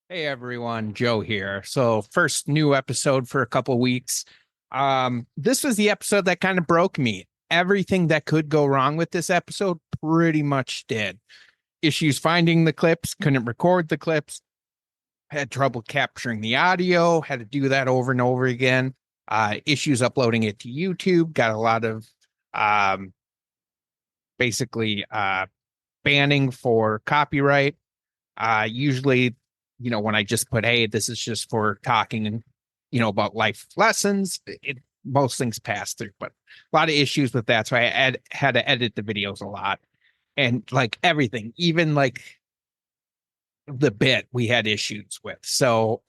Hey everyone, Joe here. So first new episode for a couple weeks. This was the episode that kind of broke me. Everything that could go wrong with this episode pretty much did. Issues finding the clips, couldn't record the clips, had trouble capturing the audio, had to do that over and over again. Issues uploading it to YouTube, got a lot of um basically banning for copyright. Usually, when I just put, hey, this is just for talking and, about life lessons, most things pass through, but a lot of issues with that. So I had to edit the videos a lot and like everything, even like the bit we had issues with. So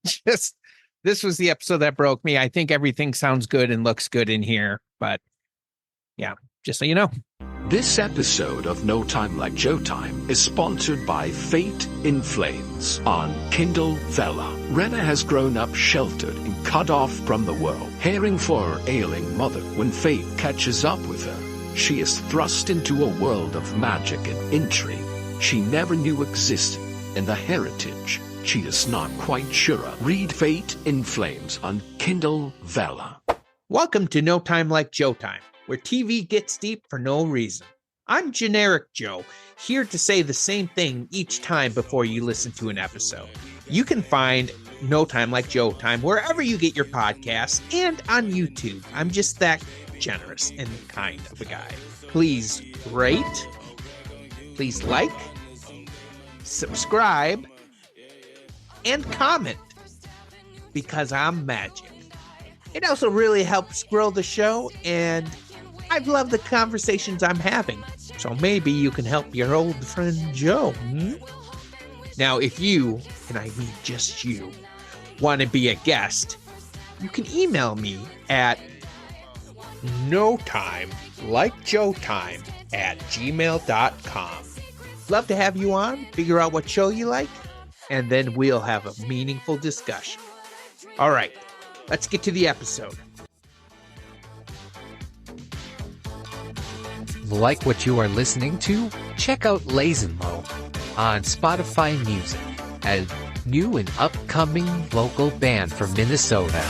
just this was the episode that broke me. I think everything sounds good and looks good in here, but yeah, just so you know. This episode of No Time Like Joe Time is sponsored by Fate in Flames on Kindle Vella. Rena has grown up sheltered and cut off from the world, caring for her ailing mother. When fate catches up with her, she is thrust into a world of magic and intrigue she never knew existed, and the heritage she is not quite sure of. Read Fate in Flames on Kindle Vella. Welcome to No Time Like Joe Time, where TV gets deep for no reason. I'm Generic Joe, here to say the same thing each time before you listen to an episode. You can find No Time Like Joe Time wherever you get your podcasts and on YouTube. I'm just that generous and kind of a guy. Please rate, please like, subscribe, and comment, because I'm magic. It also really helps grow the show, and I've loved the conversations I'm having, so maybe you can help your old friend Joe. Now, if you, and I mean just you, want to be a guest, you can email me at notimelikejoetime@gmail.com. Love to have you on, figure out what show you like, and then we'll have a meaningful discussion. All right, let's get to the episode. Like what you are listening to? Check out Lazen Low on Spotify Music, a new and upcoming local band from Minnesota.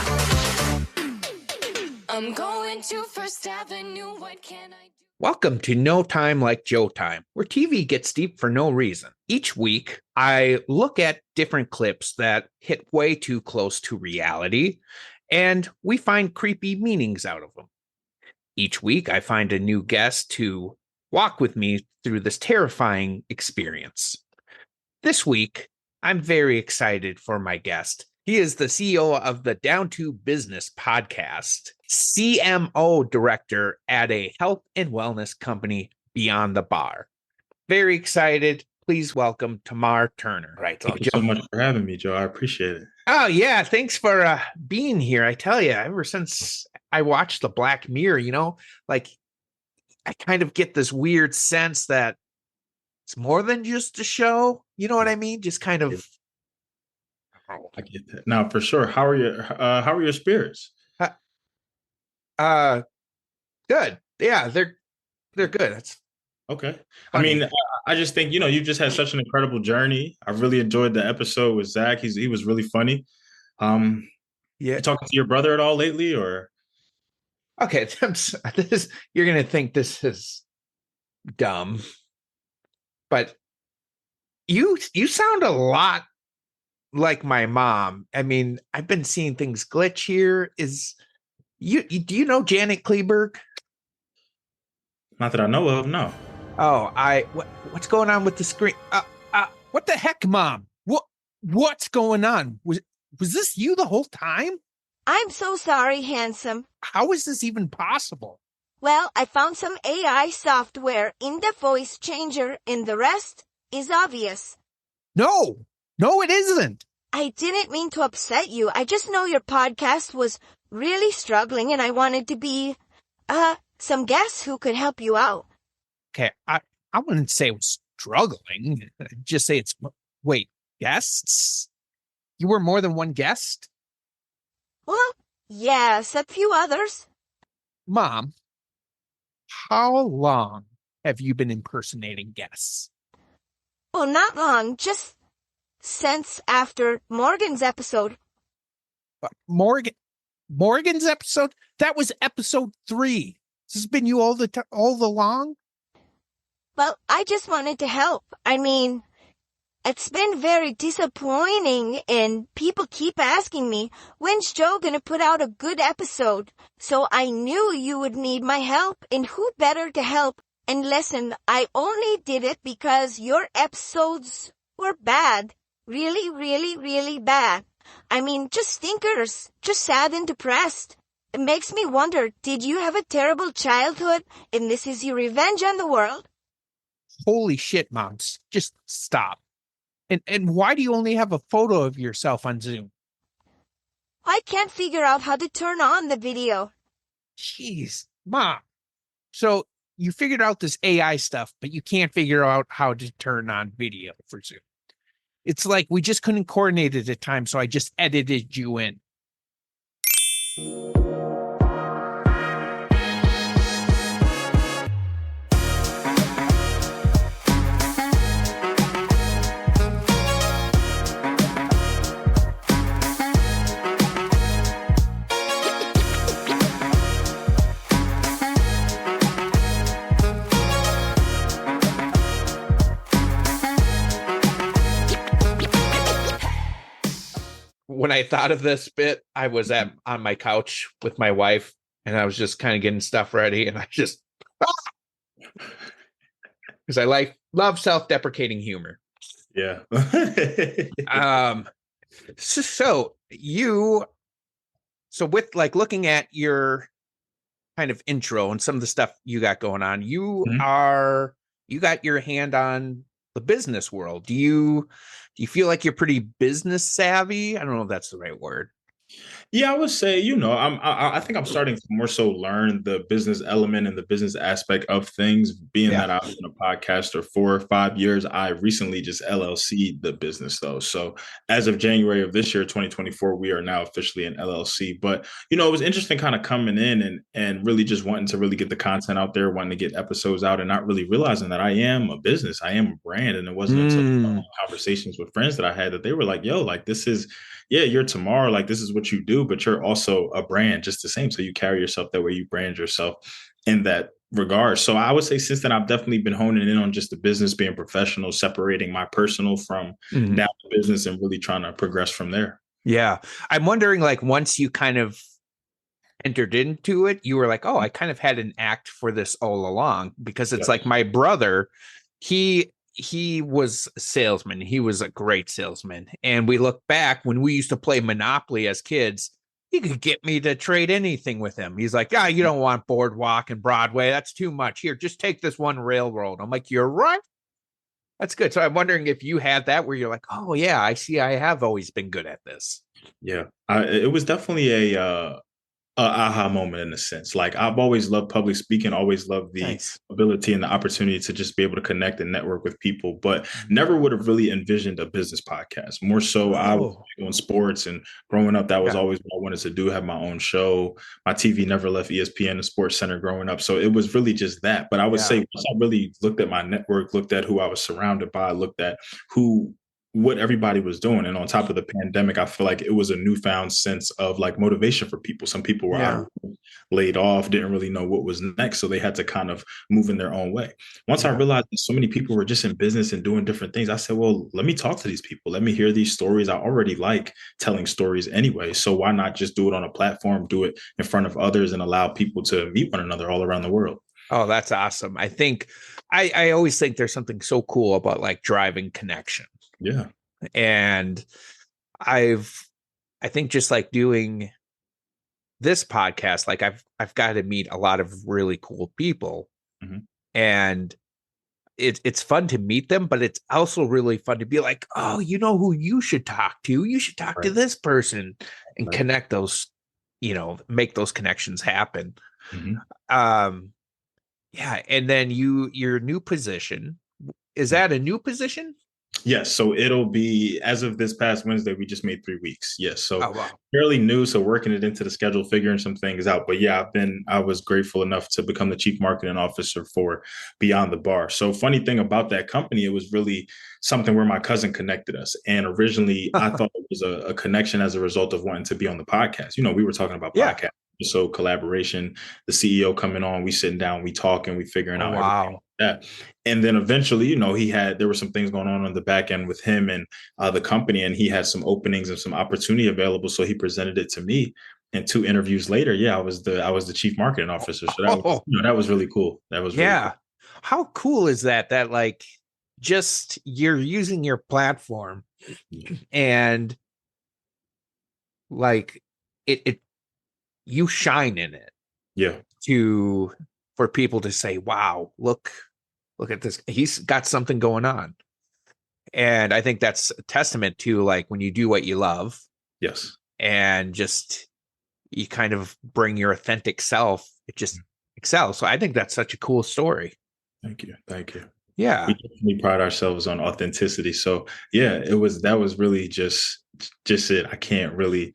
I'm going to First Avenue, what can I do? Welcome to No Time Like Joe Time, where TV gets deep for no reason. Each week, I look at different clips that hit way too close to reality, and we find creepy meanings out of them. Each week, I find a new guest to walk with me through this terrifying experience. This week, I'm very excited for my guest. He is the CEO of the Down to Business podcast, CMO director at a health and wellness company, Beyond the Bar. Very excited. Please welcome Tamar Turner. Right. Thank you so much for having me, Joe. I appreciate it. Oh, yeah. Thanks for being here. I tell you, ever since I watched the Black Mirror, like I kind of get this weird sense that it's more than just a show. You know what I mean? Just kind of. I get that. Now, for sure. How are your spirits? Good. Yeah, they're good. That's okay. funny. I mean, I just think, you've just had such an incredible journey. I really enjoyed the episode with Zach. He was really funny. Yeah. You talking to your brother at all lately, or? Okay, you're gonna think this is dumb, but you sound a lot like my mom. I mean, I've been seeing things glitch here. Do you know Janet Kleberg? Not that I know of, no. Oh, what's going on with the screen? What the heck, Mom? What's going on? Was this you the whole time? I'm so sorry, handsome. How is this even possible? Well, I found some AI software in the voice changer, and the rest is obvious. No, it isn't. I didn't mean to upset you. I just know your podcast was really struggling, and I wanted to be, some guests who could help you out. Okay, I wouldn't say it was struggling. I'd just say wait, guests? You were more than one guest? Well, yes, a few others. Mom, how long have you been impersonating guests? Well, not long, just since after Morgan's episode. Morgan's episode? That was episode 3. This has been you all along? Well, I just wanted to help. I mean, it's been very disappointing, and people keep asking me, when's Joe gonna put out a good episode? So I knew you would need my help, and who better to help? And listen, I only did it because your episodes were bad. Really, really, really bad. I mean, just stinkers. Just sad and depressed. It makes me wonder, did you have a terrible childhood, and this is your revenge on the world? Holy shit, Moms. Just stop. And why do you only have a photo of yourself on Zoom? I can't figure out how to turn on the video. Jeez, Mom. So you figured out this AI stuff, but you can't figure out how to turn on video for Zoom. It's like we just couldn't coordinate it at times, so I just edited you in. When I thought of this bit, I was on my couch with my wife, and I was just kind of getting stuff ready, and I just because I love self-deprecating humor. Yeah. So with like looking at your kind of intro and some of the stuff you got going on, you got your hand on the business world. Do you feel like you're pretty business savvy? I don't know if that's the right word. Yeah, I would say, I think I'm starting to more so learn the business element and the business aspect of things, being that I've been a podcaster for 5 years. I recently just LLC'd the business though. So as of January of this year, 2024, we are now officially an LLC. But, it was interesting kind of coming in and really just wanting to really get the content out there, wanting to get episodes out and not really realizing that I am a business. I am a brand. And it wasn't until conversations with friends that I had that they were like, yo, like this is, you're Tamar, like this is what you do, but you're also a brand just the same. So you carry yourself that way, you brand yourself in that regard. So I would say since then, I've definitely been honing in on just the business, being professional, separating my personal from now the business and really trying to progress from there. Yeah. I'm wondering, like, once you kind of entered into it, you were like, oh, I kind of had an act for this all along, because it's like my brother, he was a salesman. He was a great salesman. And we look back when we used to play Monopoly as kids, he could get me to trade anything with him. He's like, you don't want Boardwalk and Broadway. That's too much. Here, just take this one railroad. I'm like, you're right. That's good. So I'm wondering if you had that where you're like, oh yeah, I see. I have always been good at this. Yeah, it was definitely a aha moment in a sense. Like I've always loved public speaking, always loved the ability and the opportunity to just be able to connect and network with people, but never would have really envisioned a business podcast. More so I was doing sports, and growing up, that was always what I wanted to do, have my own show. My TV never left ESPN, the Sports Center growing up. So it was really just that. But I would say once I really looked at my network, looked at who I was surrounded by, looked at what everybody was doing. And on top of the pandemic, I feel like it was a newfound sense of like motivation for people. Some people were laid off, didn't really know what was next. So they had to kind of move in their own way. Once I realized that so many people were just in business and doing different things, I said, well, let me talk to these people. Let me hear these stories. I already like telling stories anyway. So why not just do it on a platform, do it in front of others, and allow people to meet one another all around the world? Oh, that's awesome. I think I always think there's something so cool about like driving connection. Yeah. And I think just like doing this podcast, like I've got to meet a lot of really cool people, and it's fun to meet them, but it's also really fun to be like, oh, you know who you should talk to? You should talk to this person and connect those, make those connections happen. Yeah. And then your new position, is that a new position? Yes, so it'll be as of this past Wednesday. We just made 3 weeks. Yes, so Oh wow. fairly new. So working it into the schedule, figuring some things out. But yeah, I was grateful enough to become the chief marketing officer for Beyond the Bar. So funny thing about that company, it was really something where my cousin connected us. And originally, I thought it was a connection as a result of wanting to be on the podcast. We were talking about Yeah. podcast. So collaboration, the CEO coming on, we sitting down, we talking, we figuring Oh out everything wow. like that. And then eventually, there were some things going on the back end with him and the company, and he had some openings and some opportunity available. So he presented it to me. And 2 interviews later, I was the chief marketing officer. So Oh that was really cool. That was really cool. yeah. How cool is that? That like just you're using your platform and like it you shine in it Yeah. for people to say, wow, look at this. He's got something going on. And I think that's a testament to like when you do what you love. Yes. And just you kind of bring your authentic self, it just excels. So I think that's such a cool story. Thank you. Thank you. Yeah. We definitely pride ourselves on authenticity. So yeah, that was really just it. I can't really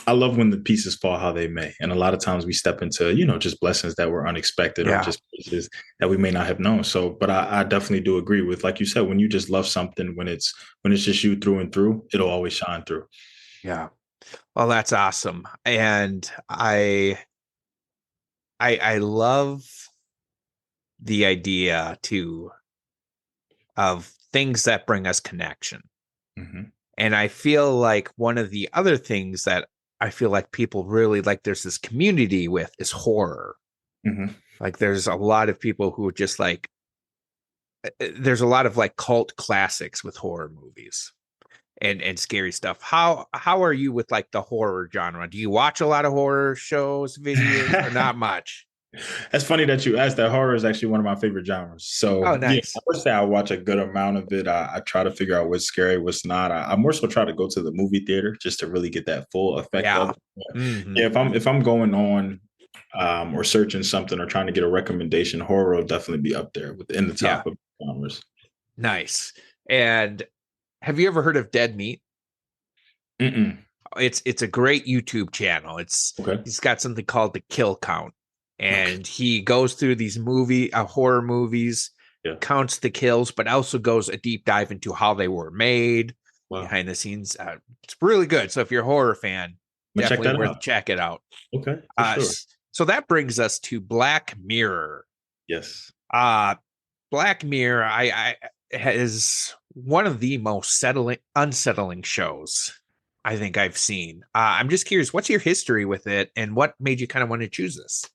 I love when the pieces fall how they may. And a lot of times we step into, just blessings that were unexpected or just pieces that we may not have known. So, but I definitely do agree with, like you said, when you just love something, when it's just you through and through, it'll always shine through. Yeah. Well, that's awesome. And I love the idea too of things that bring us connection. Mm-hmm. And I feel like one of the other things that I feel like people really like there's this community with is horror. Mm-hmm. Like there's a lot of people who just like there's a lot of like cult classics with horror movies and scary stuff. How are you with like the horror genre? Do you watch a lot of horror shows, videos, or not much? That's funny that you asked that. Horror is actually one of my favorite genres. So Oh, nice. I would say I watch a good amount of it. I try to figure out what's scary, what's not. I more so try to go to the movie theater just to really get that full effect of it. Mm-hmm. Yeah, if I'm going on or searching something or trying to get a recommendation, horror will definitely be up there within the top of genres. Nice. And have you ever heard of Dead Meat? Mm-mm. It's a great YouTube channel. Okay. He's got something called the Kill Count. And he goes through these horror movies, counts the kills, but also goes a deep dive into how they were made, behind the scenes. It's really good. So if you're a horror fan, definitely worth check it out. Okay. Sure. So that brings us to Black Mirror. Yes. Black Mirror I is one of the most unsettling shows I think I've seen. I'm just curious, what's your history with it and what made you kind of want to choose this?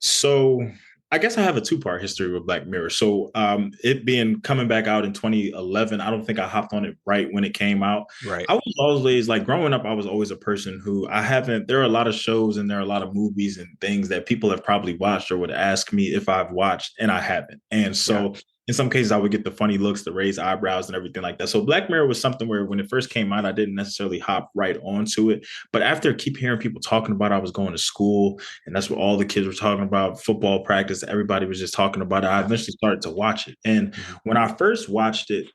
So I guess I have a 2-part history with Black Mirror. So it being coming back out in 2011, I don't think I hopped on it right when it came out. Right. I was always like growing up, I was always a person who there are a lot of shows and there are a lot of movies and things that people have probably watched or would ask me if I've watched, and I haven't. And so in some cases I would get the funny looks, the raised eyebrows and everything like that. So Black Mirror was something where when it first came out, I didn't necessarily hop right onto it. But after I keep hearing people talking about it, I was going to school and that's what all the kids were talking about, football practice. Everybody was just talking about it. I eventually started to watch it. And when I first watched it,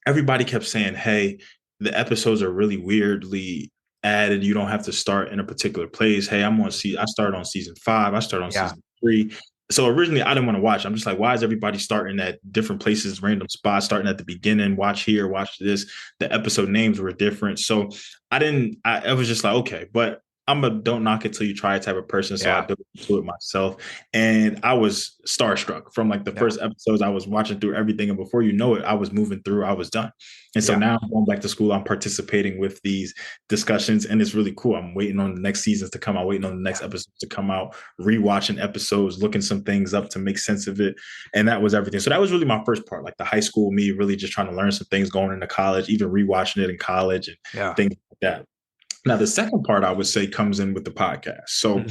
everybody kept saying, hey, the episodes are really weirdly added. You don't have to start in a particular place. Hey, I started on season 5. I started on season 3. So originally I didn't want to watch. I'm just like, why is everybody starting at different places, random spots, starting at the beginning, watch here, watch this. The episode names were different. So I was just like, okay, but I'm a don't knock it till you try it type of person. So I dove into it myself. And I was starstruck from like the first episodes. I was watching through everything. And before you know it, I was moving through, I was done. And so now I'm going back to school. I'm participating with these discussions and it's really cool. I'm waiting on the next seasons to come out, waiting on the next episodes to come out, rewatching episodes, looking some things up to make sense of it. And that was everything. So that was really my first part, like the high school me really just trying to learn some things going into college, even rewatching it in college and things like that. Now, the second part I would say comes in with the podcast. So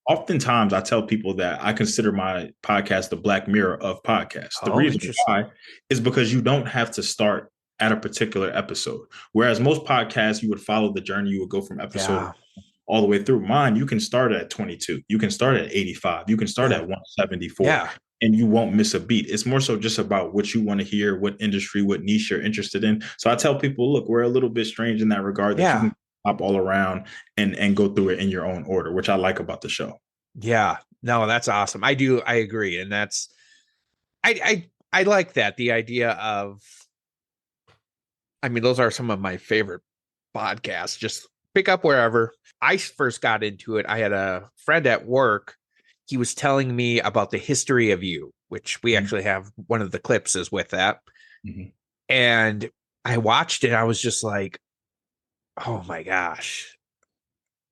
oftentimes I tell people that I consider my podcast the Black Mirror of podcasts. The reason why is because you don't have to start at a particular episode. Whereas most podcasts, you would follow the journey. You would go from episode all the way through. Mine, you can start at 22. You can start at 85. You can start at 174. and you won't miss a beat. It's more so just about what you want to hear, what industry, what niche you're interested in. So I tell people, look, we're a little bit strange in that regard, that you Yeah. can hop all around and go through it in your own order, which I like about the show. Yeah. No, that's awesome. I agree. And that's, I like that. The idea of, I mean, those are some of my favorite podcasts. Just pick up wherever. I first got into it. I had a friend at work. He was telling me about the history of you, which we actually have one of the clips is with that. And I watched it. I was just like, oh my gosh,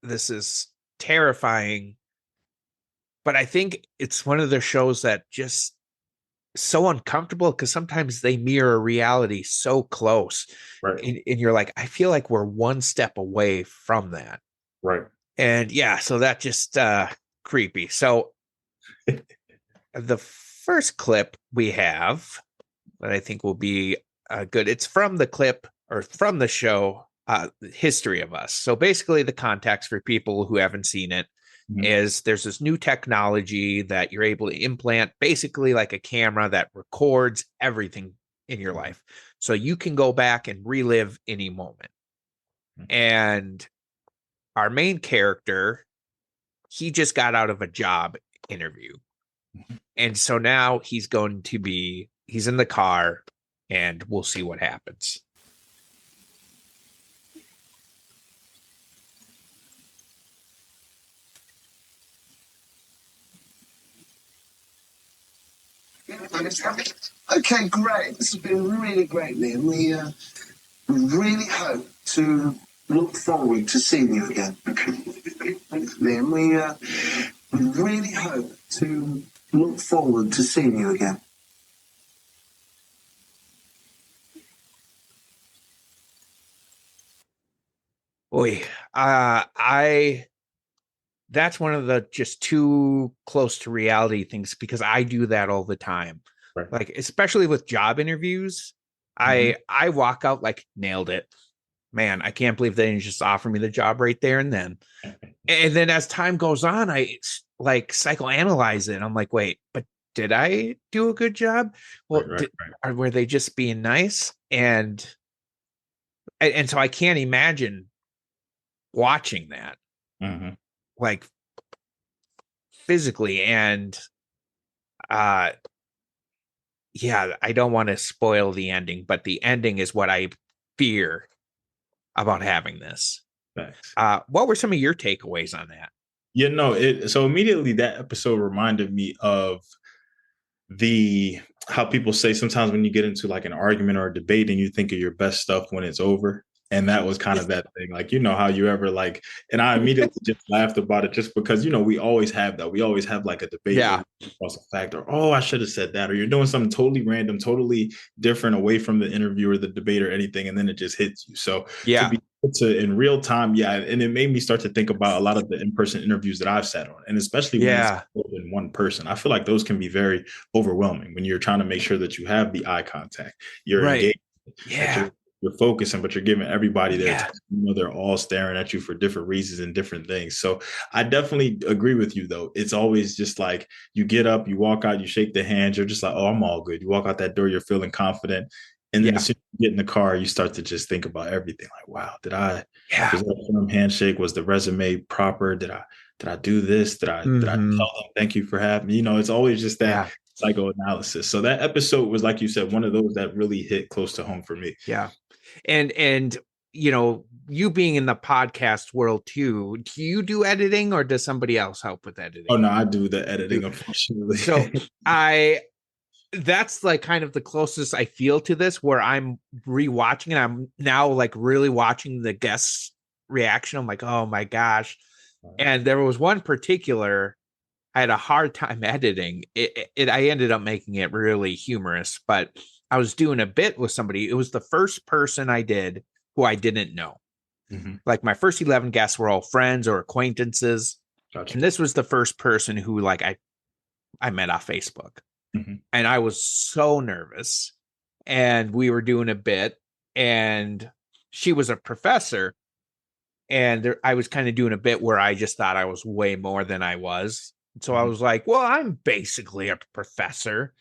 this is terrifying. But I think it's one of the shows that just so uncomfortable because sometimes they mirror reality so close. Right. And you're like, I feel like we're one step away from that. Right. And yeah, so that just creepy. So the first clip we have that I think will be good, it's from the clip or from the show, History of Us. So basically the context for people who haven't seen it is there's this new technology that you're able to implant, basically like a camera that records everything in your life. So you can go back and relive any moment. And our main character, he just got out of a job interview. And so now he's in the car and we'll see what happens. Okay, great. This has been really great, Liam. We really hope to look forward to seeing you again. Liam, we really hope to look forward to seeing you again. Boy, that's one of the just too close to reality things because I do that all the time. Right. Like, especially with job interviews, I walk out like nailed it. Man, I can't believe they didn't just offer me the job right there and then. And then as time goes on, I like psychoanalyze it. I'm like, wait, but did I do a good job? Well, or were they just being nice? And so I can't imagine watching that. Like physically, and yeah, I don't want to spoil the ending, but the ending is what I fear about having this. Thanks. What were some of your takeaways on that? Yeah, no, so immediately that episode reminded me of how people say sometimes when you get into like an argument or a debate and you think of your best stuff when it's over. And that was kind of that thing, like, how you ever like, and I immediately just laughed about it just because, we always have that. We always have like a debate across a fact, or, oh, I should have said that, or you're doing something totally random, totally different away from the interview or the debate or anything. And then it just hits you. So to be able to in real time. Yeah. And it made me start to think about a lot of the in-person interviews that I've sat on. And especially when it's more than one person, I feel like those can be very overwhelming when you're trying to make sure that you have the eye contact, you're engaged. You're focusing, but you're giving everybody their time. They're all staring at you for different reasons and different things. So I definitely agree with you, though. It's always just like you get up, you walk out, you shake the hands. You're just like, oh, I'm all good. You walk out that door, you're feeling confident. And then as soon as you get in the car, you start to just think about everything. Like, wow, was that a firm handshake? Was the resume proper? Did I do this? Did I tell them thank you for having me? It's always just that psychoanalysis. So that episode was, like you said, one of those that really hit close to home for me. Yeah. And you being in the podcast world too, do you do editing or does somebody else help with editing? Oh no, I do the editing, unfortunately. So that's like kind of the closest I feel to this, where I'm rewatching and I'm now like really watching the guests' reaction. I'm like, oh my gosh. And there was one particular, I had a hard time editing it. I ended up making it really humorous, but I was doing a bit with somebody. It was the first person I did who I didn't know. Like my first 11 guests were all friends or acquaintances. Gotcha. And this was the first person who like I met off Facebook. And I was so nervous. And we were doing a bit, and she was a professor. And I was kind of doing a bit where I just thought I was way more than I was. So I was like, well, I'm basically a professor.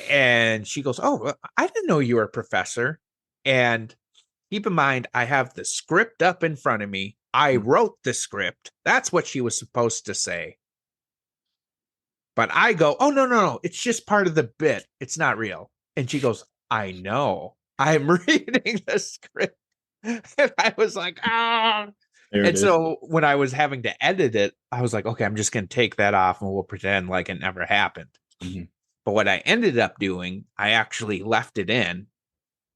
And she goes, oh, I didn't know you were a professor. And keep in mind, I have the script up in front of me. I wrote the script. That's what she was supposed to say. But I go, oh, no. It's just part of the bit. It's not real. And she goes, I know. I'm reading the script. And I was like, ah. And so when I was having to edit it, I was like, okay, I'm just going to take that off and we'll pretend like it never happened. Mm-hmm. But what I ended up doing, I actually left it in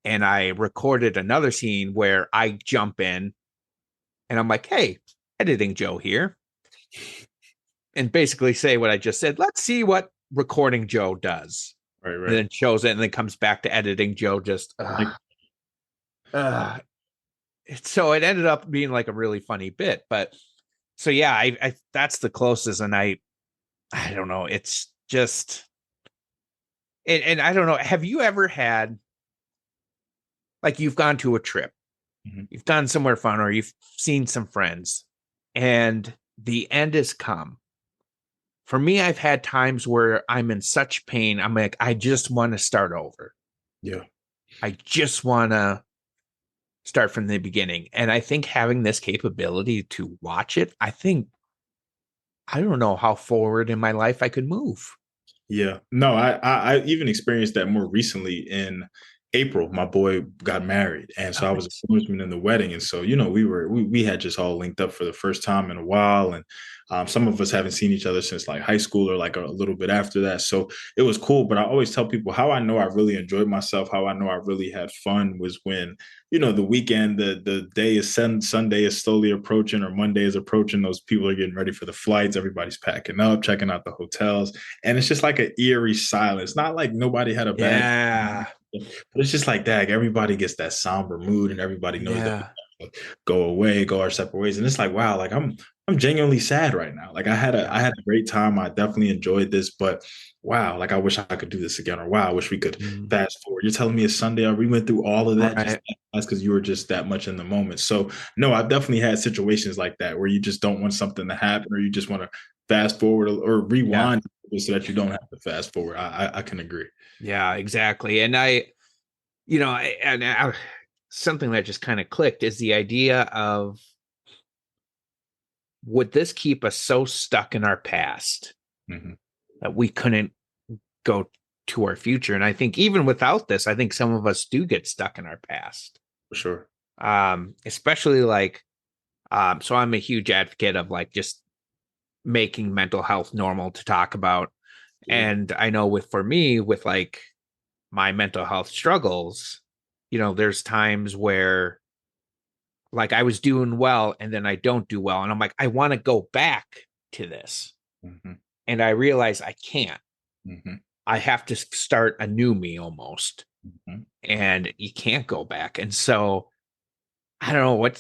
and I recorded another scene where I jump in and I'm like, hey, editing Joe here. And basically say what I just said. Let's see what recording Joe does. Right. And then shows it and then comes back to editing Joe just. So it ended up being like a really funny bit. But so, yeah, I that's the closest. And I don't know. It's just. And I don't know. Have you ever had, like, you've gone to a trip, you've done somewhere fun, or you've seen some friends, and the end has come? For me, I've had times where I'm in such pain. I'm like, I just want to start over. Yeah. I just want to start from the beginning. And I think having this capability to watch it, I don't know how forward in my life I could move. Yeah. No, I even experienced that more recently in April. My boy got married, and so I was a groomsman in the wedding, and so we had just all linked up for the first time in a while, and some of us haven't seen each other since like high school or like a little bit after that. So it was cool. But I always tell people how I know I really enjoyed myself, how I know I really had fun was when, the weekend, the day is Sunday is slowly approaching, or Monday is approaching. Those people are getting ready for the flights. Everybody's packing up, checking out the hotels, and it's just like an eerie silence. Not like nobody had a bad. But it's just like that. Everybody gets that somber mood, and everybody knows that we have to go away, go our separate ways. And it's like, wow, like I'm genuinely sad right now. Like I had a great time. I definitely enjoyed this, but wow, like I wish I could do this again. Or wow, I wish we could fast forward. You're telling me it's Sunday, we went through all of that just because you were just that much in the moment. So no, I've definitely had situations like that where you just don't want something to happen, or you just want to fast forward or rewind so that you don't have to fast forward. I can agree. Yeah, exactly. And something that just kind of clicked is the idea of, would this keep us so stuck in our past that we couldn't go to our future? And I think even without this, I think some of us do get stuck in our past. For sure. Especially like, so I'm a huge advocate of like just making mental health normal to talk about. And I know for me, with like my mental health struggles, there's times where like I was doing well and then I don't do well. And I'm like, I want to go back to this. And I realize I can't. I have to start a new me almost. And you can't go back. And so I don't know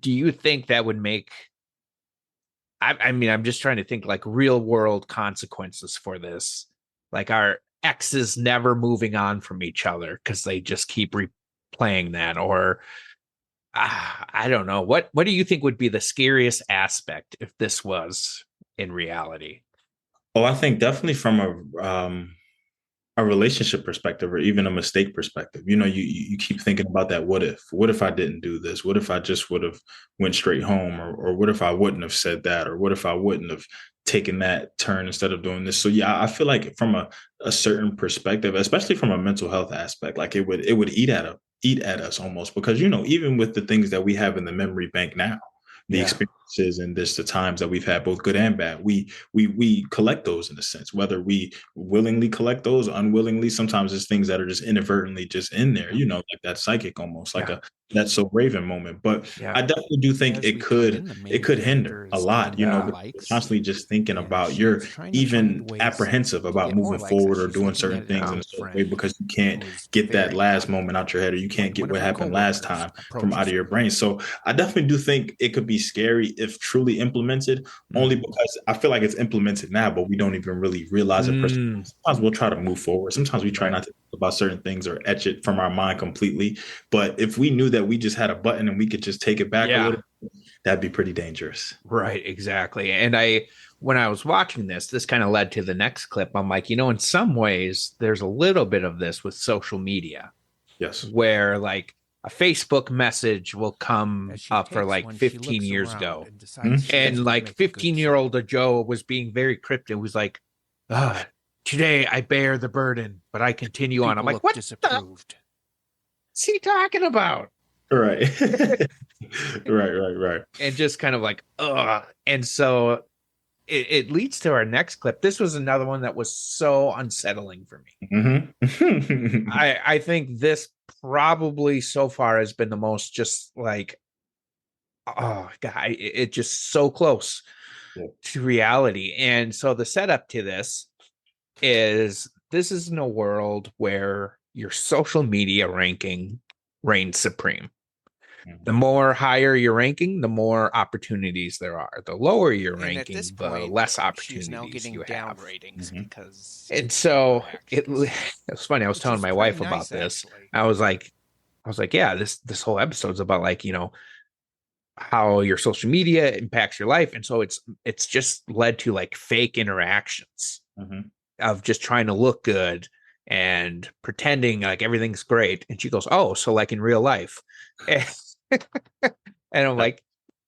do you think that would make, I'm just trying to think like real world consequences for this. Like our exes never moving on from each other because they just keep replaying that, or I don't know. What do you think would be the scariest aspect if this was in reality? Oh, I think definitely from a relationship perspective, or even a mistake perspective. You keep thinking about that. What if I didn't do this? What if I just would have went straight home? Or what if I wouldn't have said that? Or what if I wouldn't have taken that turn instead of doing this? So yeah, I feel like from a certain perspective, especially from a mental health aspect, like it would eat at us almost, because even with the things that we have in the memory bank now, the experiences and the times that we've had, both good and bad, we collect those in a sense, whether we willingly collect those, unwillingly. Sometimes it's things that are just inadvertently just in there, like that psychic, almost like that's so Raven moment. But I definitely do think it could hinder a lot, because you're constantly just thinking about, you're even apprehensive about moving forward or doing certain things in a certain way, because you can't get that last moment out your head, or you can't get what happened last time from out of your brain. So I definitely do think it could be scary if truly implemented, only because I feel like it's implemented now, but we don't even really realize it. Sometimes we'll try to move forward. Sometimes we try not to think about certain things or etch it from our mind completely. But if we knew that we just had a button and we could just take it back a little, That'd be pretty dangerous. Right, exactly. And when I was watching this kind of led to the next clip. I'm like, in some ways, there's a little bit of this with social media. Yes. Where like a Facebook message will come up for like 15 years ago. And like 15-year-old Joe was being very cryptic. It was like, today I bear the burden, but I continue on. I'm like, what disapproved? What's he talking about? Right. right. And just kind of like, and so it leads to our next clip. This was another one that was so unsettling for me. Mm-hmm. I think this probably so far has been the most just like, oh God, it's just so close to reality. And so the setup to this is in a world where your social media ranking reigns supreme. The more higher your ranking, the more opportunities there are. The lower your ranking, the less opportunities you have. Ratings because and so it was funny. I was telling my wife about this. Actually. I was like, yeah, this whole episode's about like, how your social media impacts your life. And so it's just led to like fake interactions of just trying to look good and pretending like everything's great. And she goes, oh, so like in real life. And I'm like,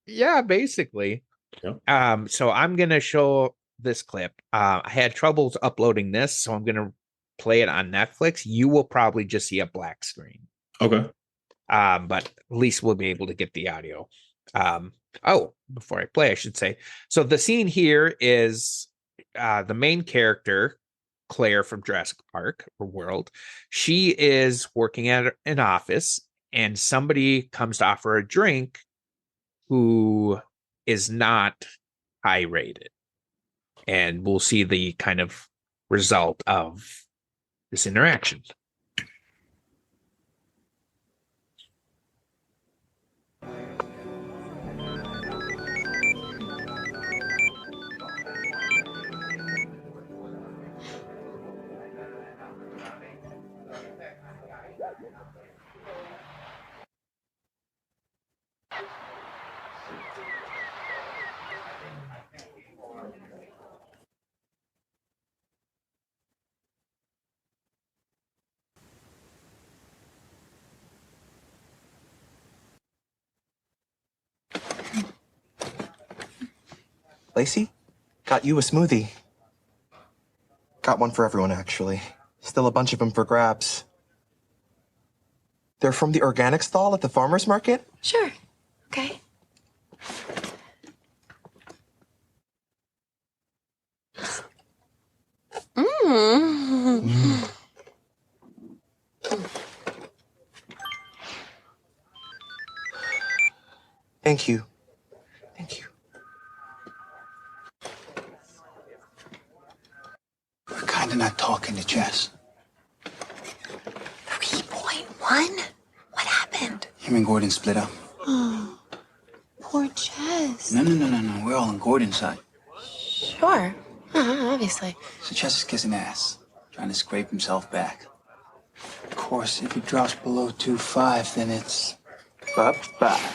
yeah, basically. Yep. So I'm gonna show this clip. I had troubles uploading this, so I'm gonna play it on Netflix. You will probably just see a black screen. Okay. But at least we'll be able to get the audio. Before I play, I should say. So the scene here is the main character, Claire from Jurassic Park or World. She is working at an office, and somebody comes to offer a drink who is not high rated. And we'll see the kind of result of this interaction. Lacey, got you a smoothie. Got one for everyone, actually. Still a bunch of them for grabs. They're from the organic stall at the farmer's market? Sure. Okay. Thank you. Thank you. We're kinda not talking to Jess. 3.1? What happened? Him and Gordon split up. Oh, poor Jess. No. We're all on Gordon's side. Sure. Obviously. So Jess is kissing ass, trying to scrape himself back. Of course, if he drops below 2.5, then it's bye-bye.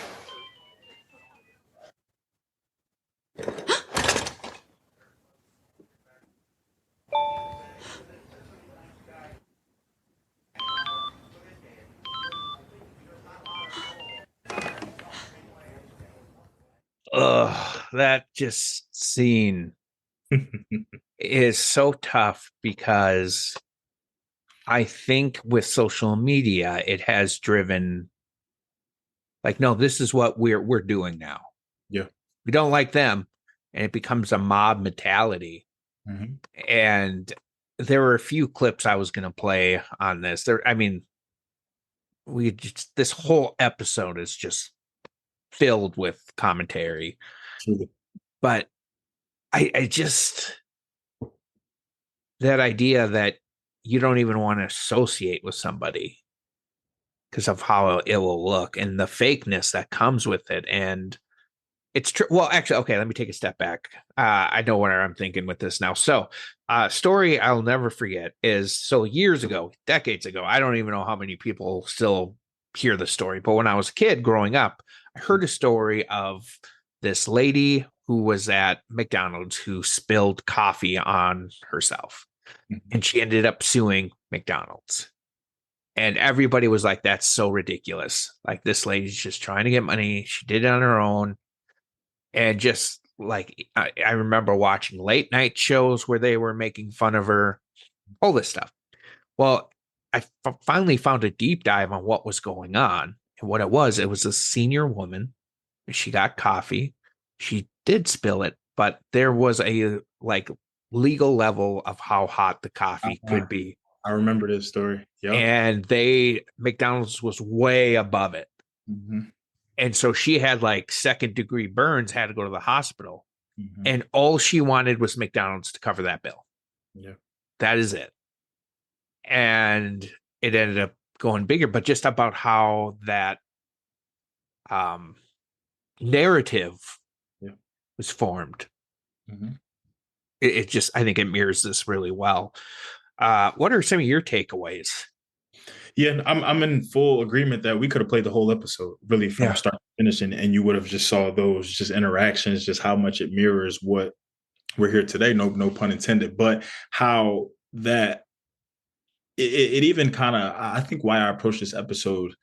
That just scene is so tough because I think with social media, it has driven like, no, this is what we're doing now. Yeah. We don't like them, and it becomes a mob mentality. Mm-hmm. And there were a few clips I was going to play on this. This whole episode is just filled with commentary. Truly. But I just, that idea that you don't even want to associate with somebody because of how it will look and the fakeness that comes with it. And it's true. Well, actually, okay, let me take a step back. I know where I'm thinking with this now. So, story I'll never forget is, so years ago, decades ago, I don't even know how many people still hear the story, but when I was a kid growing up, I heard a story of this lady who was at McDonald's who spilled coffee on herself, and she ended up suing McDonald's. And everybody was like, that's so ridiculous. Like, this lady's just trying to get money. She did it on her own. And just like, I remember watching late night shows where they were making fun of her, all this stuff. Well, I finally found a deep dive on what was going on. And what it was a senior woman. She got coffee. She did spill it, but there was a like legal level of how hot the coffee could be. I remember this story. Yep. And McDonald's was way above it. Mm-hmm. And so she had like second degree burns, had to go to the hospital. Mm-hmm. And all she wanted was McDonald's to cover that bill. Yeah. That is it. And it ended up going bigger, but just about how that narrative was formed. Mm-hmm. It just, I think it mirrors this really well. What are some of your takeaways? Yeah, I'm in full agreement that we could have played the whole episode really from start to finish, and you would have just saw those just interactions, just how much it mirrors what we're here today. No pun intended, but how that it even kind of, I think why I approached this episode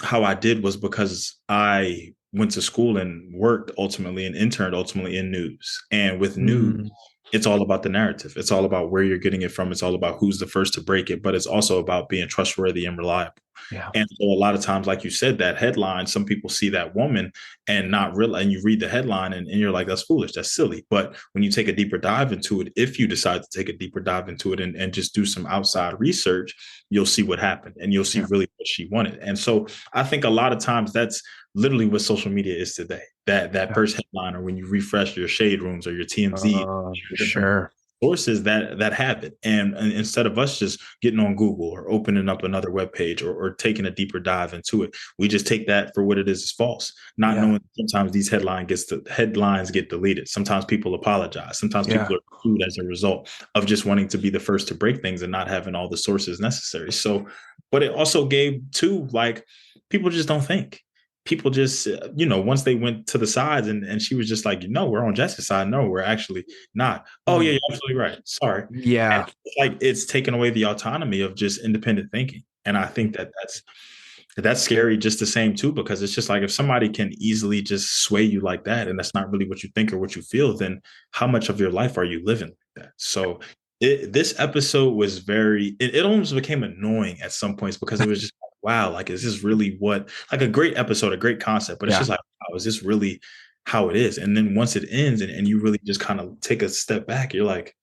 how I did was because I went to school and worked ultimately and interned ultimately in news. And with news, it's all about the narrative. It's all about where you're getting it from. It's all about who's the first to break it, but it's also about being trustworthy and reliable. Yeah. And so a lot of times, like you said, that headline, some people see that woman and not real, and you read the headline and you're like, that's foolish, that's silly. But when you take a deeper dive into it, if you decide to take a deeper dive into it and just do some outside research, you'll see what happened and you'll see really what she wanted. And so I think a lot of times that's literally what social media is today. That first headline, or when you refresh your shade rooms or your TMZ, sure, sources that have it. And instead of us just getting on Google or opening up another web page or taking a deeper dive into it, we just take that for what it is false, not knowing sometimes these headlines get deleted. Sometimes people apologize. Sometimes people are sued as a result of just wanting to be the first to break things and not having all the sources necessary. So, but it also gave too, like, people just don't think. People just, once they went to the sides and she was just like, we're on Jesse's side. No, we're actually not. Oh, yeah, you're absolutely right. Sorry. Yeah. And it's taken away the autonomy of just independent thinking. And I think that's scary just the same, too, because it's just like if somebody can easily just sway you like that, and that's not really what you think or what you feel, then how much of your life are you living like that? So this episode was it almost became annoying at some points because it was just wow, like, is this really what, like, a great episode, a great concept, but it's just like, wow, is this really how it is? And then once it ends and you really just kind of take a step back, you're like,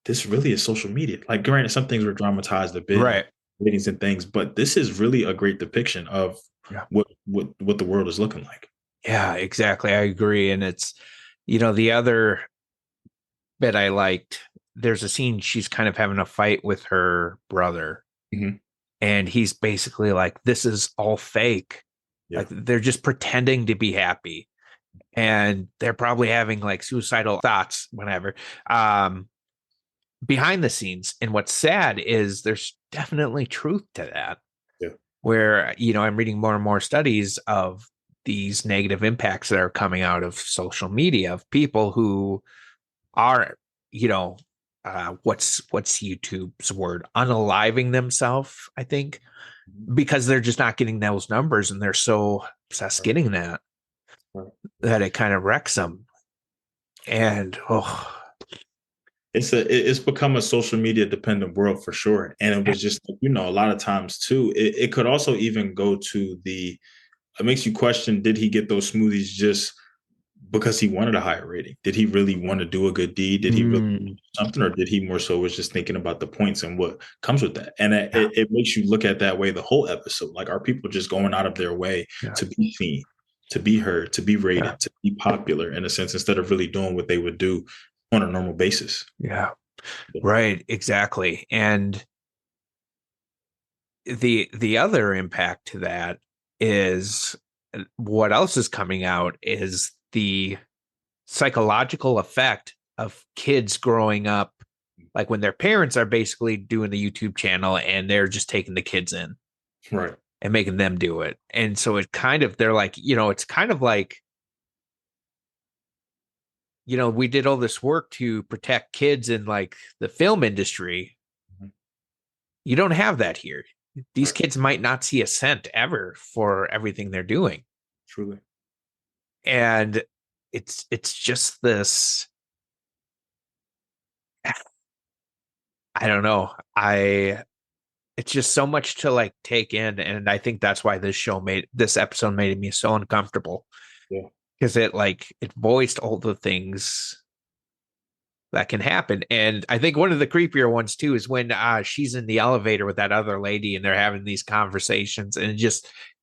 this really is social media. Like, granted, some things were dramatized a bit, right, ratings and things, but this is really a great depiction of what the world is looking like. Yeah, exactly. I agree. And it's, the other bit I liked, there's a scene she's kind of having a fight with her brother. Mm-hmm. And he's basically like, this is all fake. Like, they're just pretending to be happy. And they're probably having like suicidal thoughts, whatever, behind the scenes. And what's sad is there's definitely truth to that. Yeah. Where, I'm reading more and more studies of these negative impacts that are coming out of social media, of people who are, what's YouTube's word? Unaliving themselves, I think, because they're just not getting those numbers and they're so obsessed getting that it kind of wrecks them. And it's become a social media dependent world for sure. And it was just, a lot of times too, it could also even go to it makes you question, did he get those smoothies just because he wanted a higher rating? Did he really want to do a good deed? Did he really do something, or did he more so was just thinking about the points and what comes with that? And it makes you look at that way the whole episode. Like, are people just going out of their way to be seen, to be heard, to be rated, to be popular in a sense, instead of really doing what they would do on a normal basis? Yeah. Right. Exactly. And the other impact to that is what else is coming out is the psychological effect of kids growing up, like when their parents are basically doing the YouTube channel and they're just taking the kids in. Right. and making them do it. And so they're like, it's kind of like, we did all this work to protect kids in like the film industry. You don't have that here. These kids might not see a cent ever for everything they're doing. Truly. And it's just this, I don't know. It's just so much to like take in. And I think that's why this episode made me so uncomfortable. Yeah. Because it voiced all the things that can happen. And I think one of the creepier ones too is when she's in the elevator with that other lady and they're having these conversations, and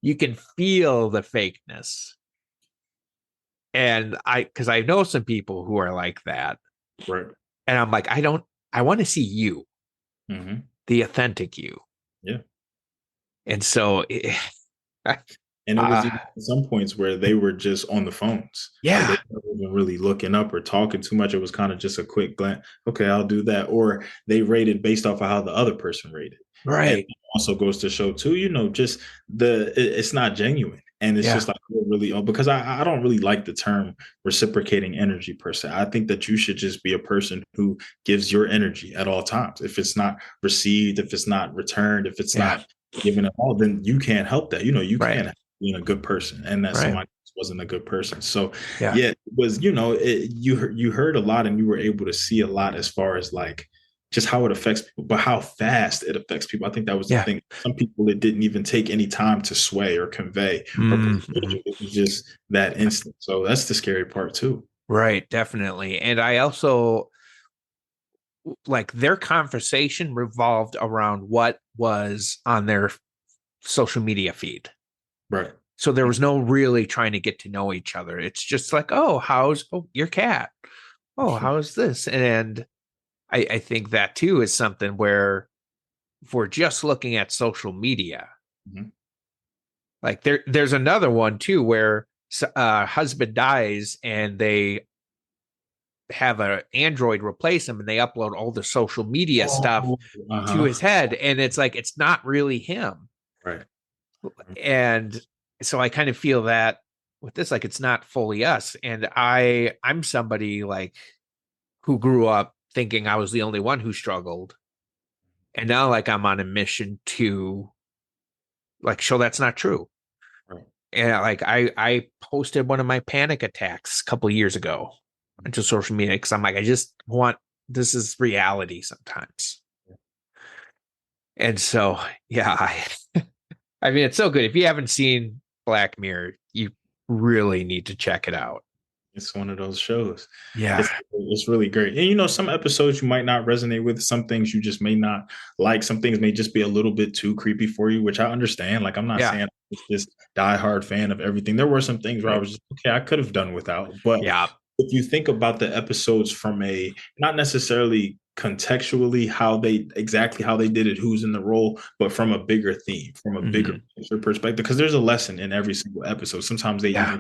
you can feel the fakeness. And because I know some people who are like that. Right. And I'm like, I want to see you, the authentic you. Yeah. And so and it was even at some points where they were just on the phones. Yeah. Like they weren't really looking up or talking too much. It was kind of just a quick glance. Okay, I'll do that. Or they rated based off of how the other person rated. Right. And it also goes to show too, just it's not genuine. And it's just like really, because I don't really like the term reciprocating energy per se. I think that you should just be a person who gives your energy at all times. If it's not received, if it's not returned, if it's not given at all, then you can't help that. You can't help being a good person, and that somebody wasn't a good person. So it was, you heard a lot and you were able to see a lot as far as like just how it affects people, but how fast it affects people. I think that was the thing. Some people, it didn't even take any time to sway or convey. It was just that instant. So that's the scary part too. Right, definitely. And I also like their conversation revolved around what was on their social media feed. Right. So there was no really trying to get to know each other. It's just like, how's your cat? How's this? And I think that too is something where if we're just looking at social media, like there's another one too, where husband dies and they have an android replace him and they upload all the social media stuff to his head. And it's like, it's not really him. Right. And so I kind of feel that with this, like, it's not fully us. And I'm somebody like who grew up thinking I was the only one who struggled. And now like I'm on a mission to like show that's not true. Right. And like I posted one of my panic attacks a couple of years ago into social media because I'm like, this is reality sometimes. And so I mean, it's so good. If you haven't seen Black Mirror, you really need to check it out. It's one of those shows. Yeah. It's really great. And some episodes you might not resonate with, some things you just may not like, some things may just be a little bit too creepy for you, which I understand. Like, I'm not saying I'm this diehard fan of everything. There were some things where I was just, okay, I could have done without. But if you think about the episodes from not necessarily contextually how they did it, who's in the role, but from a bigger theme, from a bigger perspective, because there's a lesson in every single episode. Sometimes they even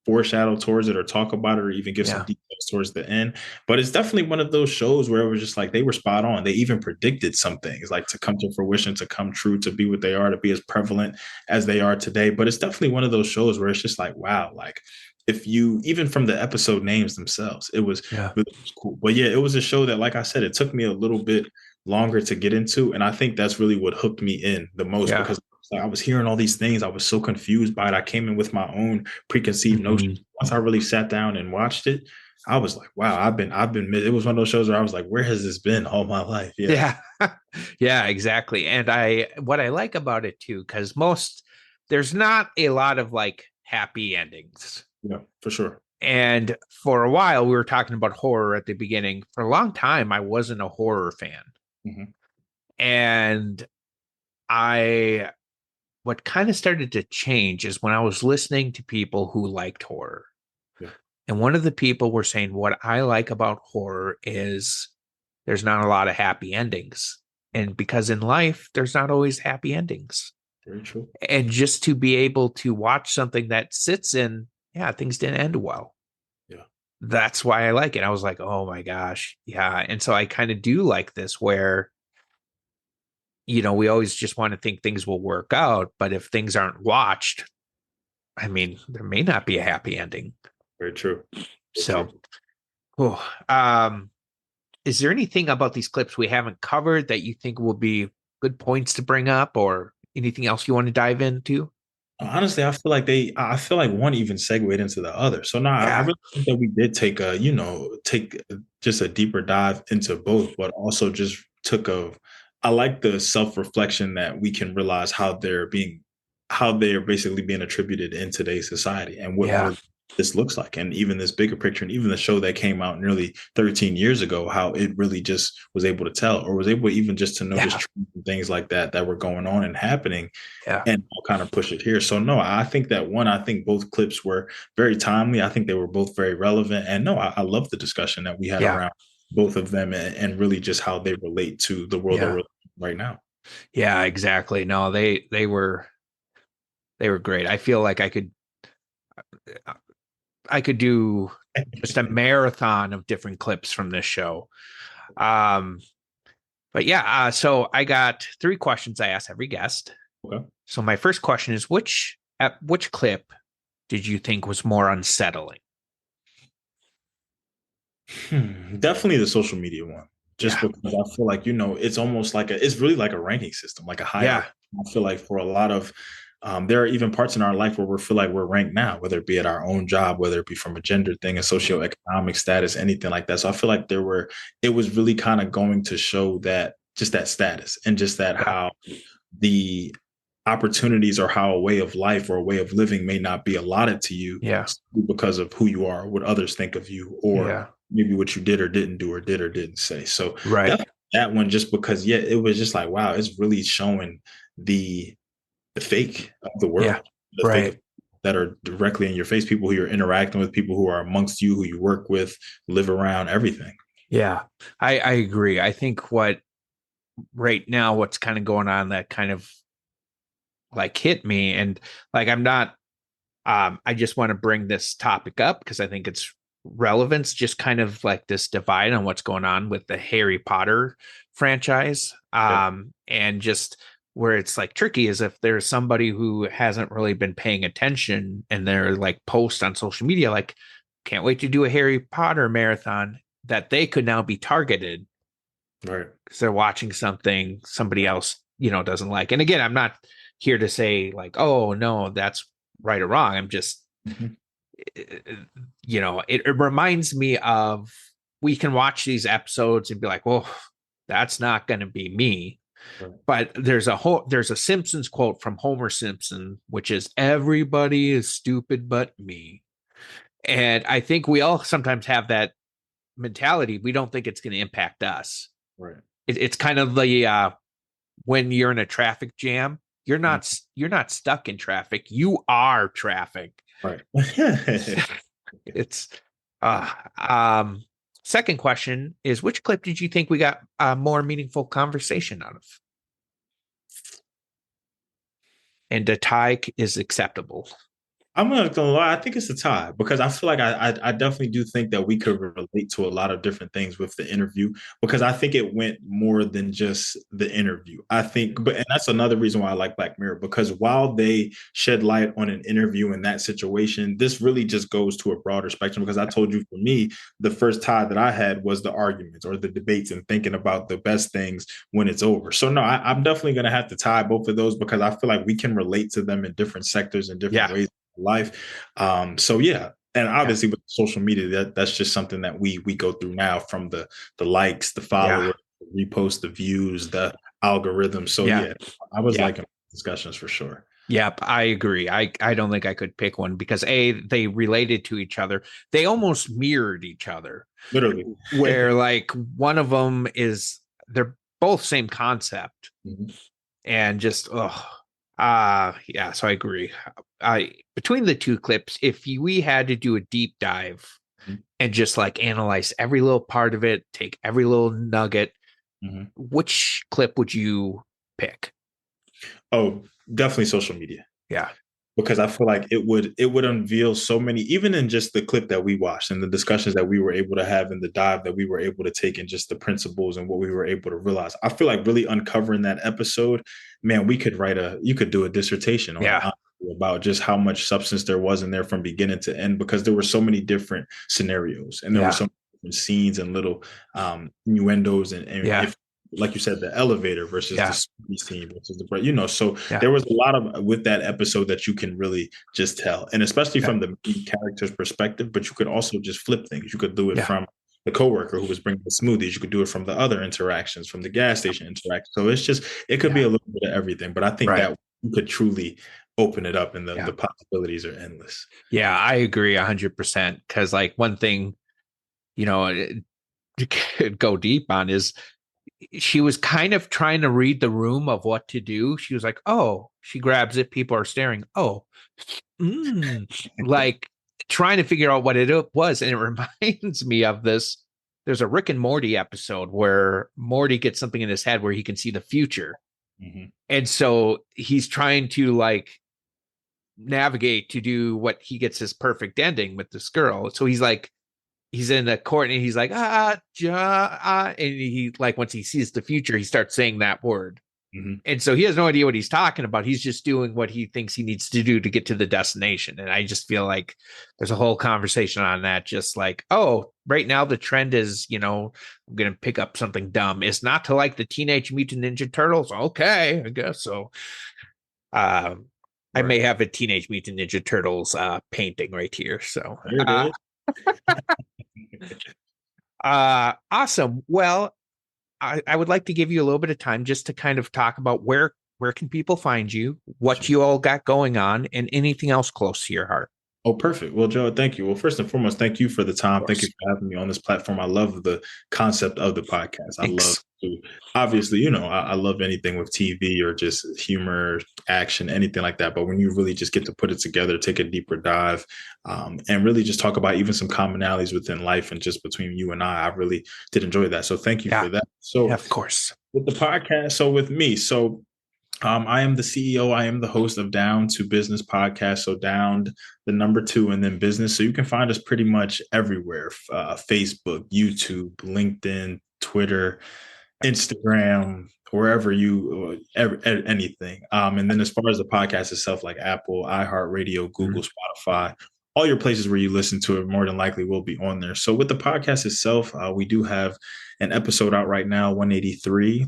foreshadow towards it or talk about it or even give some details towards the end. But it's definitely one of those shows where it was just like they were spot on. They even predicted some things like to come to fruition, to come true, to be what they are, to be as prevalent as they are today. But it's definitely one of those shows where it's just like, wow, like if you, even from the episode names themselves, it was really cool. But it was a show that, like I said, it took me a little bit longer to get into. And I think that's really what hooked me in the most because I was hearing all these things. I was so confused by it. I came in with my own preconceived notions. Once I really sat down and watched it, I was like, wow, it was one of those shows where I was like, where has this been all my life? Yeah, exactly. And what I like about it too, because there's not a lot of like happy endings. Yeah, for sure. And for a while, we were talking about horror at the beginning. For a long time, I wasn't a horror fan. And what kind of started to change is when I was listening to people who liked horror. And one of the people were saying, what I like about horror is there's not a lot of happy endings. And because in life, there's not always happy endings. Very true. And just to be able to watch something that sits in, things didn't end well. That's why I like it. I was like, oh my gosh. Yeah. And so I kind of do like this where we always just want to think things will work out, but if things aren't watched, I mean, there may not be a happy ending. Very true. So, is there anything about these clips we haven't covered that you think will be good points to bring up, or anything else you want to dive into? Honestly, I feel like one even segued into the other. So now I really think that we did take just a deeper dive into both, but also just I like the self-reflection that we can realize how they're basically being attributed in today's society and what really this looks like. And even this bigger picture, and even the show that came out nearly 13 years ago, how it really just was able to tell, or was able even just to notice trends and things like that were going on and happening, and kind of push it here. So no, I think both clips were very timely. I think they were both very relevant. And no, I love the discussion that we had around both of them, and really just how they relate to the world that we're in right now. Yeah, exactly. No, they were great. I feel like I could do just a marathon of different clips from this show. But yeah, so I got 3 questions I ask every guest. Okay. So my first question is, which clip did you think was more unsettling? Definitely the social media one. Just because I feel like, it's almost like it's really like a ranking system, like a hierarchy. I feel like for a lot of there are even parts in our life where we feel like we're ranked now, whether it be at our own job, whether it be from a gender thing, a socioeconomic status, anything like that. So I feel like it was really kind of going to show that just that status, and just that how the opportunities or how a way of life or a way of living may not be allotted to you because of who you are, what others think of you, or maybe what you did or didn't do, or did or didn't say. So that one, just because, it was just like, wow, it's really showing the fake of the world, fake that are directly in your face, people who you're interacting with, people who are amongst you, who you work with, live around, everything. Yeah, I agree. I think right now, what's kind of going on that kind of like hit me, and like I'm not I just want to bring this topic up because I think it's relevance, just kind of like this divide on what's going on with the Harry Potter franchise, and just where it's like tricky is if there's somebody who hasn't really been paying attention and they're like post on social media like, can't wait to do a Harry Potter marathon, that they could now be targeted, right? Because they're watching something somebody else doesn't like. And again, I'm not here to say like, oh no, that's right or wrong. I'm just it reminds me of, we can watch these episodes and be like, well, that's not going to be me. Right. But there's a Simpsons quote from Homer Simpson, which is, everybody is stupid but me. And I think we all sometimes have that mentality. We don't think it's going to impact us. Right. It's kind of the when you're in a traffic jam, you're not stuck in traffic. You are traffic. Right. It's second question is, which clip did you think we got a more meaningful conversation out of? And a tie is acceptable. I'm not gonna lie, I think it's a tie, because I feel like I definitely do think that we could relate to a lot of different things with the interview, because I think it went more than just the interview. I think, and that's another reason why I like Black Mirror, because while they shed light on an interview in that situation, this really just goes to a broader spectrum. Because I told you, for me, the first tie that I had was the arguments or the debates and thinking about the best things when it's over. So no, I'm definitely gonna have to tie both of those, because I feel like we can relate to them in different sectors and different ways life. So yeah, and obviously with social media, that's just something that we go through now, from the likes, the followers, the reposts, the views, the algorithm. So I was liking discussions for sure. Yep, I agree. I don't think I could pick one, because they related to each other. They almost mirrored each other, literally. Where like one of them they're both same concept, and just so I agree. Between the two clips, if we had to do a deep dive and just like analyze every little part of it, take every little nugget, which clip would you pick? Oh, definitely social media. Yeah. because I feel like it would unveil so many, even in just the clip that we watched and the discussions that we were able to have and the dive that we were able to take and just the principles and what we were able to realize. I feel like really uncovering that episode, man, you could do a dissertation on it, Yeah. honestly, about just how much substance there was in there from beginning to end, because there were so many different scenarios and there were Yeah. so many different scenes and little innuendos and Yeah. if, like you said, the elevator versus Yeah. the smoothie scene versus so Yeah. there was a lot of with that episode that you can really just tell, and especially Yeah. from the main character's perspective. But you could also just flip things. You could do it Yeah. from the coworker who was bringing the smoothies. You could do it from the other interactions, from the gas station interaction. So it could be a little bit of everything. But I think Right. that you could truly open it up, and Yeah. the possibilities are endless. Yeah, I agree 100%. Because like one thing, to go deep on is she was kind of trying to read the room of what to do. She was like, oh, she grabs it. People are staring. Oh, like trying to figure out what it was. And it reminds me of this. There's a Rick and Morty episode where Morty gets something in his head where he can see the future. Mm-hmm. And so he's trying to like navigate to do what he gets his perfect ending with this girl. So he's in the court and he's like, and he like, once he sees the future, he starts saying that word. Mm-hmm. And so he has no idea what he's talking about. He's just doing what he thinks he needs to do to get to the destination. And I just feel like there's a whole conversation on that. Just like, oh, right now the trend is, I'm going to pick up something dumb. It's not to like the Teenage Mutant Ninja Turtles. Okay, I guess so. I may have a Teenage Mutant Ninja Turtles painting right here. So There it is. Awesome. Well, I would like to give you a little bit of time just to kind of talk about where can people find you, what you all got going on, and anything else close to your heart. Oh, perfect. Well, Joe, thank you. Well, first and foremost, thank you for the time. Thank you for having me on this platform. I love the concept of the podcast. I love to, obviously, I love anything with TV or just humor, action, anything like that. But when you really just get to put it together, take a deeper dive, and really just talk about even some commonalities within life and just between you and I really did enjoy that. So thank you for that. So, of course, with the podcast, so with me, I am the CEO. I am the host of Down to Business podcast. So Downed, the number 2, and then business. So you can find us pretty much everywhere: Facebook, YouTube, LinkedIn, Twitter, Instagram, wherever anything. And then as far as the podcast itself, like Apple, iHeartRadio, Google, Spotify, all your places where you listen to it more than likely will be on there. So with the podcast itself, we do have an episode out right now, 183.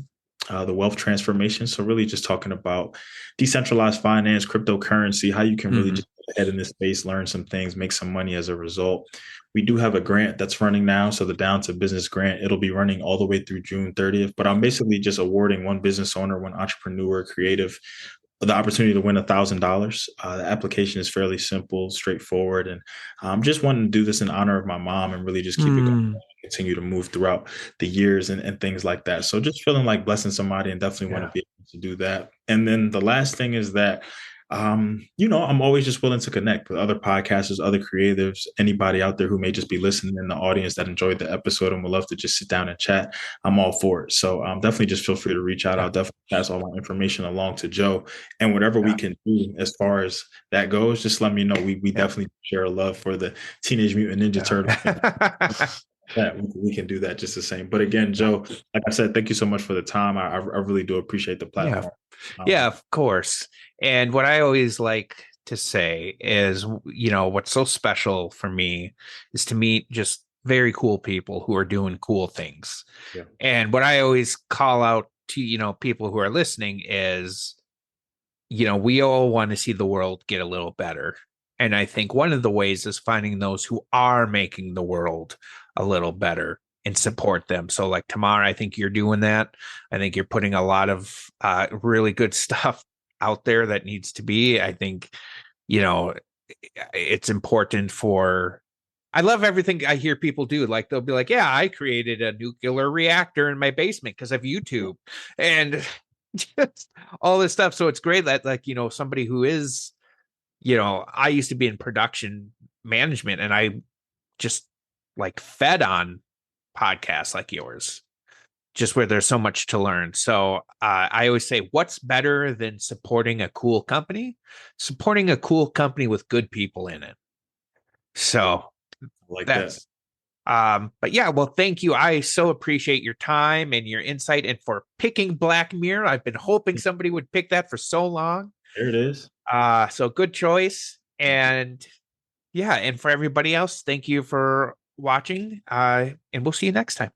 The wealth transformation. So really just talking about decentralized finance, cryptocurrency, how you can really just get ahead in this space, learn some things, make some money as a result. We do have a grant that's running now. So the Down to Business grant, it'll be running all the way through June 30th. But I'm basically just awarding one business owner, one entrepreneur, creative, the opportunity to win $1,000. The application is fairly simple, straightforward. And I'm just wanting to do this in honor of my mom and really just keep it going. Continue to move throughout the years and things like that. So just feeling like blessing somebody and definitely want to be able to do that. And then the last thing is that, I'm always just willing to connect with other podcasters, other creatives, anybody out there who may just be listening in the audience that enjoyed the episode and would love to just sit down and chat. I'm all for it. So definitely just feel free to reach out. I'll definitely pass all my information along to Joe, and whatever we can do as far as that goes, just let me know. We definitely share a love for the Teenage Mutant Ninja Turtles. Yeah, we can do that just the same. But again, Joe, like I said, thank you so much for the time. I really do appreciate the platform. Yeah, of course. And what I always like to say is, what's so special for me is to meet just very cool people who are doing cool things. Yeah. And what I always call out to, people who are listening is, we all want to see the world get a little better. And I think one of the ways is finding those who are making the world a little better and support them. So like Tamar, I think you're doing that. I think you're putting a lot of really good stuff out there that needs to be. I think, it's important I love everything I hear people do. Like they'll be like, yeah, I created a nuclear reactor in my basement because of YouTube and just all this stuff. So it's great that somebody who is, I used to be in production management and I just fed on podcasts like yours. just where there's so much to learn. So I always say, what's better than supporting a cool company? Supporting a cool company with good people in it. So Like that's but yeah, well, thank you. I so appreciate your time and your insight and for picking Black Mirror. I've been hoping somebody would pick that for so long. there it is. So good choice. And yeah, and for everybody else, thank you for watching. And we'll see you next time.